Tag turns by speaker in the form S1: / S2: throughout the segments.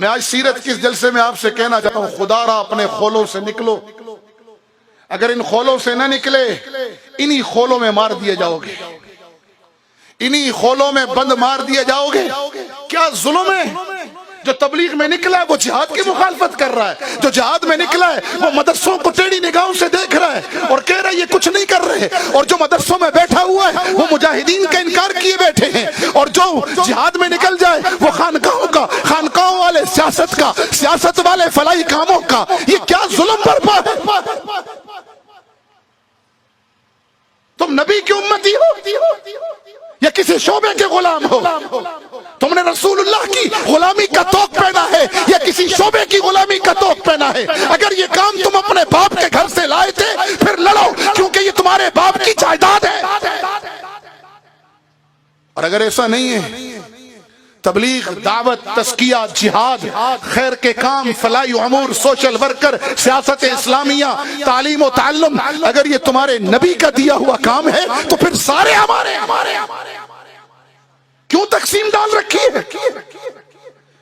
S1: میں آج سیرت کے اس جلسے میں آپ سے کہنا چاہتا ہوں، خدا را اپنے خولوں سے نکلو، اگر ان خولوں سے نہ نکلے انہی خولوں میں مار دیے جاؤ گے، انہی خولوں میں بند مار دیے جاؤ گے۔ کیا ظلم ہے؟ جو تبلیغ میں نکلا ہے وہ جہاد کی مخالفت کر رہا ہے، جو جہاد میں نکلا ہے وہ مدرسوں کو ٹیڑھی نگاہوں سے دیکھ رہا ہے اور کہہ رہا ہے یہ کچھ نہیں کر رہے، اور جو مدرسوں میں بیٹھا ہوا ہے وہ مجاہدین کا انکار کیے بیٹھے ہیں، اور جو جہاد میں نکل جائے وہ خانقاہوں والے سیاست کا، سیاست والے فلاحی کاموں کا۔ یہ کیا ظلم برپا ہے؟ تم نبی کی امتی ہو یا کسی شعبے کے غلام ہو؟ تم نے رسول اللہ کی غلامی کا توق پہنا ہے یا کسی شعبے کی غلامی کا توق پہنا ہے؟ اگر یہ کام تم اپنے باپ کے گھر سے لائے تھے پھر لڑو، کیونکہ یہ تمہارے باپ کی جائیداد ہے۔ اور اگر ایسا نہیں ہے، تبلیغ، دعوت، تزکیہ، جہاد، خیر کے کام، فلاحی امور، سوشل ورکر، سیاست اسلامیہ، تعلیم و تعلم، اگر یہ تمہارے نبی کا دیا ہوا کام ہے تو پھر سارے ہمارے کیوں تقسیم ڈال رکھی ہے؟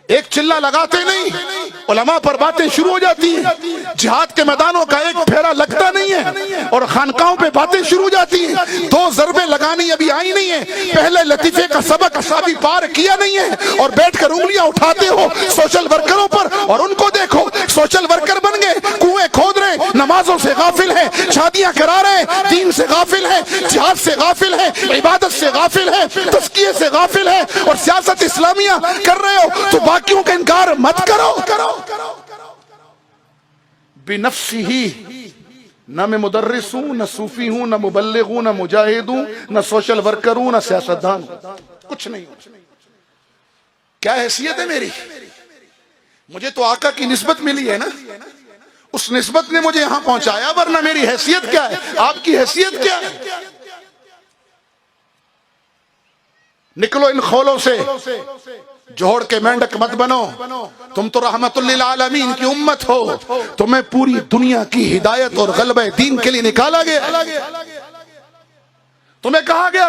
S1: ایک چلہ لگاتے نہیں، علماء پر باتیں شروع ہو جاتی ہیں، جہاد کے میدانوں کا ایک پھیرا لگتا نہیں ہے اور خانقاہوں پہ باتیں شروع ہو جاتی ہیں۔ دو ضربیں لگانی ابھی آئی نہیں ہیں، پہلے لطیفے کا سبق ابھی پار کیا نہیں ہے اور بیٹھ کر انگلیاں اٹھاتے ہو سوشل ورکروں پر، اور ان کو دیکھو سوشل ورکر بن گئے، کنویں کھود رہے، نمازوں سے غافل ہیں، شادیاں کرا رہے ہیں، دین سے غافل ہیں، جہاد سے غافل ہیں، عبادت سے غافل ہیں، تزکیے سے غافل ہیں، اور سیاست اسلامیہ کر رہے ہو تو باقیوں کا انکار مت کرو۔ بنفسی ہی، نہ میں مدرس ہوں، نہ صوفی ہوں، نہ مبلغ ہوں، نہ مجاہد ہوں، نہ سوشل ورکر ہوں، نہ سیاستدان ہوں، کچھ نہیں۔ کیا حیثیت ہے میری؟ مجھے تو آقا کی نسبت ملی ہے نا، اس نسبت نے مجھے یہاں پہنچایا، ورنہ میری حیثیت کیا ہے؟ آپ کی حیثیت کیا ہے؟ نکلو ان خولوں سے، جوڑ کے مینڈک مت بنو، تم تو رحمت للعالمین کی امت ہو، تمہیں پوری دنیا کی ہدایت اور غلبہ دین کے لیے نکالا گیا۔ تمہیں کہا گیا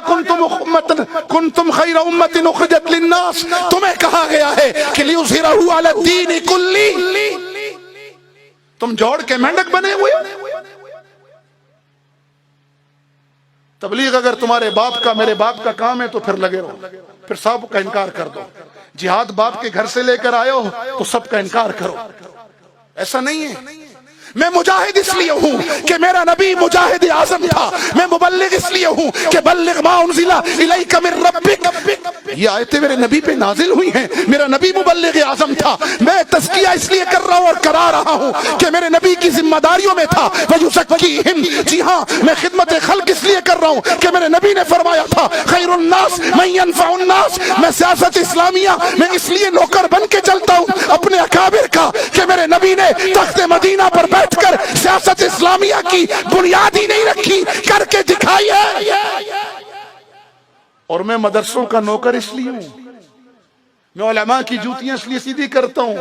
S1: کنتم خیر امت اخرجت للناس، تمہیں کہا گیا ہے کہ لیظہرہ علی الدین کلہ، تم جوڑ کے مینڈک بنے ہوئے۔ تبلیغ اگر تمہارے باپ کا، میرے باپ کا کام ہے تو پھر لگے رہو، پھر سب کا انکار کر دو۔ جہاد باپ کے گھر سے لے کر آئے ہو تو سب کا انکار کرو، ایسا نہیں ہے۔ میں مجاہد اس لیے ہوں کہ میرا نبی مجاہد اعظم تھا، میں مبلغ اس لیے ہوں کہ بلغ ما انزل الیک من ربک، یہ آیتیں میرے نبی پہ نازل ہوئی ہیں، میرا نبی مبلغ اعظم تھا۔ میں تزکیہ اس لیے کر رہا ہوں اور کرا رہا ہوں کہ میرے نبی کی ذمہ داریوں میں تھا وَيُزَكِّيهِمْ، جی ہاں میں خدمت خلق اس لیے کر رہا ہوں کہ میرے نبی نے فرمایا تھا خیر الناس من ينفع الناس۔ میں سیاست اسلامیہ میں اس لیے نوکر بن کے چلتا ہوں اپنے اکابر کا کہ میرے نبی نے تخت مدینہ پر بیٹھ کر سیاست اسلامیہ کی بنیاد ہی نہیں رکھی، کر کے دکھائی ہے۔ اور میں مدرسوں کا نوکر اس لیے ہوں، میں علماء کی جوتیاں اس لیے سیدھی کرتا ہوں،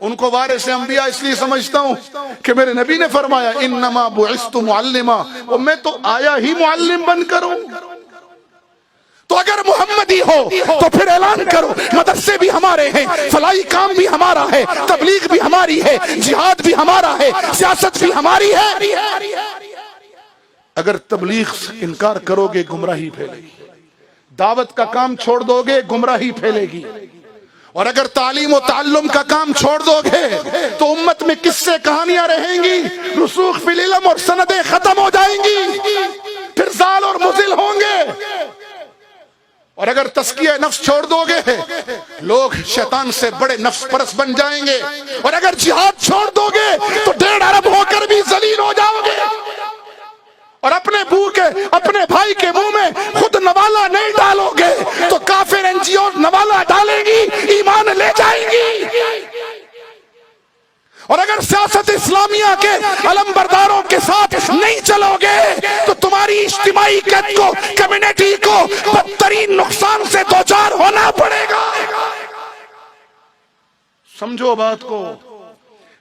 S1: ان کو وارث انبیاء اس لیے سمجھتا ہوں کہ میرے نبی نے فرمایا انما بعثت معلما، اور میں تو آیا ہی معلم بن کر ہوں۔ تو اگر محمدی ہو تو پھر اعلان کرو مدرسے بھی ہمارے ہیں، فلاحی کام بھی ہمارا ہے، تبلیغ بھی ہماری ہے، جہاد بھی ہمارا ہے، سیاست بھی ہماری ہے۔ اگر تبلیغ سے انکار کرو گے گمراہی پھیلے گی، دعوت کا کام چھوڑ دو گے گمراہی پھیلے گی، اور اگر تعلیم و تعلم کا کام چھوڑ دو گے تو امت میں قصے کہانیاں رہیں گی، رسوخ فی العلم اور سندیں ختم ہو جائیں گی، پھر زال اور مزل ہوں گے۔ اور اگر تزکیہ نفس چھوڑ دو گے لوگ شیطان سے بڑے نفس پرست بن جائیں گے، اور اگر جہاد چھوڑ دو گے تو 1.5 ارب ہو کر بھی ذلیل ہو جاؤ گے، اور اپنے بھائی کے منہ میں خود نوالا نہیں ڈالو گے تو کافر این جی او نوالا ڈالیں گی، ایمان لے جائیں گی۔ اور اگر سیاست اسلامیہ کے علم برداروں کے ساتھ نہیں چلو گے تو تمہاری اجتماعی قید کو، کمیونٹی کو بدترین نقصان سے دوچار ہونا پڑے گا۔ سمجھو بات کو،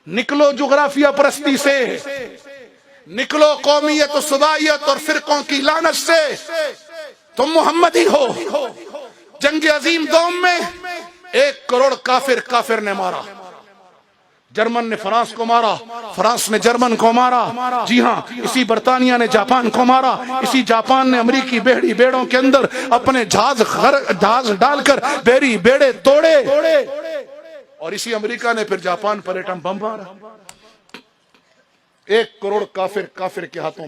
S1: نکلو جغرافیہ پرستی سے، نکلو قومیت و صوبائیت اور فرقوں کی لعنت سے، تم محمدی ہو۔ جنگ عظیم دوم میں 1 کروڑ کافر نے مارا. جرمن نے فرانس کو مارا، فرانس نے جرمن کو مارا، جی ہاں اسی برطانیہ نے جاپان کو مارا، اسی جاپان نے امریکی بیڑوں کے اندر اپنے جہاز ڈال کر بحری بیڑے توڑے، اور اسی امریکہ نے پھر جاپان پر ایٹم بم مارا. 1 کروڑ کافر کے ہاتھوں